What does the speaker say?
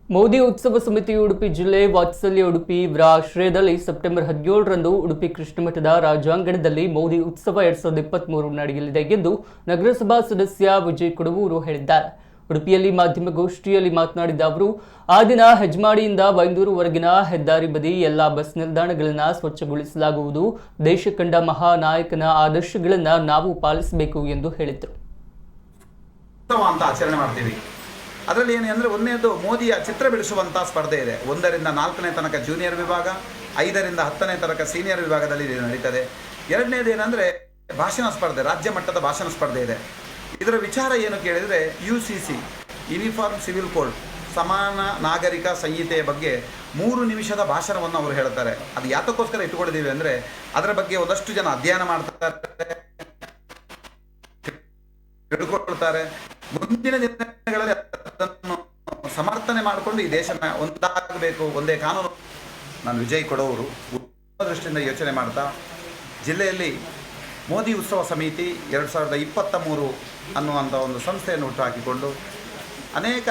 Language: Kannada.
ಮೋದಿ ಉತ್ಸವ ಸಮಿತಿ ಉಡುಪಿ ಜಿಲ್ಲೆ ವಾತ್ಸಲ್ಯ ಉಡುಪಿ ಇವರ ಆಶ್ರಯದಲ್ಲಿ ಸೆಪ್ಟೆಂಬರ್ 17ರಂದು ಉಡುಪಿ ಕೃಷ್ಣಮಠದ ರಾಜಾಂಗಣದಲ್ಲಿ ಮೋದಿ ಉತ್ಸವ 2023 ನಡೆಯಲಿದೆ ಎಂದು ನಗರಸಭಾ ಸದಸ್ಯ ವಿಜಯ್ ಕೊಡವೂರು ಹೇಳಿದ್ದಾರೆ. ಉಡುಪಿಯಲ್ಲಿ ಮಾಧ್ಯಮಗೋಷ್ಠಿಯಲ್ಲಿ ಮಾತನಾಡಿದ ಅವರು, ಆ ದಿನ ಹೆಜ್ಮಾಡಿಯಿಂದ ಬೈಂದೂರುವರೆಗಿನ ಹೆದ್ದಾರಿ ಬದಿ ಎಲ್ಲ ಬಸ್ ನಿಲ್ದಾಣಗಳನ್ನು ಸ್ವಚ್ಛಗೊಳಿಸಲಾಗುವುದು. ದೇಶ ಕಂಡ ಮಹಾನಾಯಕನ ಆದರ್ಶಗಳನ್ನು ನಾವು ಪಾಲಿಸಬೇಕು ಎಂದು ಹೇಳಿದರು. ಆಚರಣೆ ಮಾಡ್ತೀವಿ. ಅದರಲ್ಲಿ ಏನು ಅಂದರೆ, ಒಂದನೇದು ಮೋದಿಯ ಚಿತ್ರ ಬಿಡಿಸುವಂಥ ಸ್ಪರ್ಧೆ ಇದೆ. 1ರಿಂದ 4ನೇ ತನಕ ಜೂನಿಯರ್ ವಿಭಾಗ, 5ರಿಂದ 10ನೇ ತನಕ ಸೀನಿಯರ್ ವಿಭಾಗದಲ್ಲಿ ಇದು ನಡೀತದೆ. ಎರಡನೇದು ಏನಂದರೆ ಭಾಷಣ ಸ್ಪರ್ಧೆ, ರಾಜ್ಯ ಮಟ್ಟದ ಭಾಷಣ ಸ್ಪರ್ಧೆ ಇದೆ. ಇದರ ವಿಚಾರ ಏನು ಕೇಳಿದರೆ, UCC ಯೂನಿಫಾರ್ಮ್ ಸಿವಿಲ್ ಕೋಡ್, ಸಮಾನ ನಾಗರಿಕ ಸಂಹಿತೆಯ ಬಗ್ಗೆ 3 ನಿಮಿಷದ ಭಾಷಣವನ್ನು ಅವರು ಹೇಳ್ತಾರೆ. ಅದು ಯಾತಕ್ಕೋಸ್ಕರ ಇಟ್ಟುಕೊಂಡಿದ್ದೀವಿ ಅಂದರೆ, ಅದರ ಬಗ್ಗೆ ಒಂದಷ್ಟು ಜನ ಅಧ್ಯಯನ ಮಾಡ್ತಾರೆ, ತಿಳ್ಕೊಳ್ತಾರೆ. ಮುಂದಿನ ದಿನಗಳಲ್ಲಿ ಅದನ್ನು ಸಮರ್ಥನೆ ಮಾಡಿಕೊಂಡು ಈ ದೇಶನ ಒಂದಾಗಬೇಕು, ಒಂದೇ ಕಾನೂನು. ನಾನು ವಿಜಯ್ ಕೊಡವೂರು ದೃಷ್ಟಿಯಿಂದ ಯೋಚನೆ ಮಾಡ್ತಾ ಜಿಲ್ಲೆಯಲ್ಲಿ ಮೋದಿ ಉತ್ಸವ ಸಮಿತಿ 2023 ಅನ್ನುವಂಥ ಒಂದು ಸಂಸ್ಥೆಯನ್ನು ಹುಟ್ಟುಹಾಕಿಕೊಂಡು ಅನೇಕ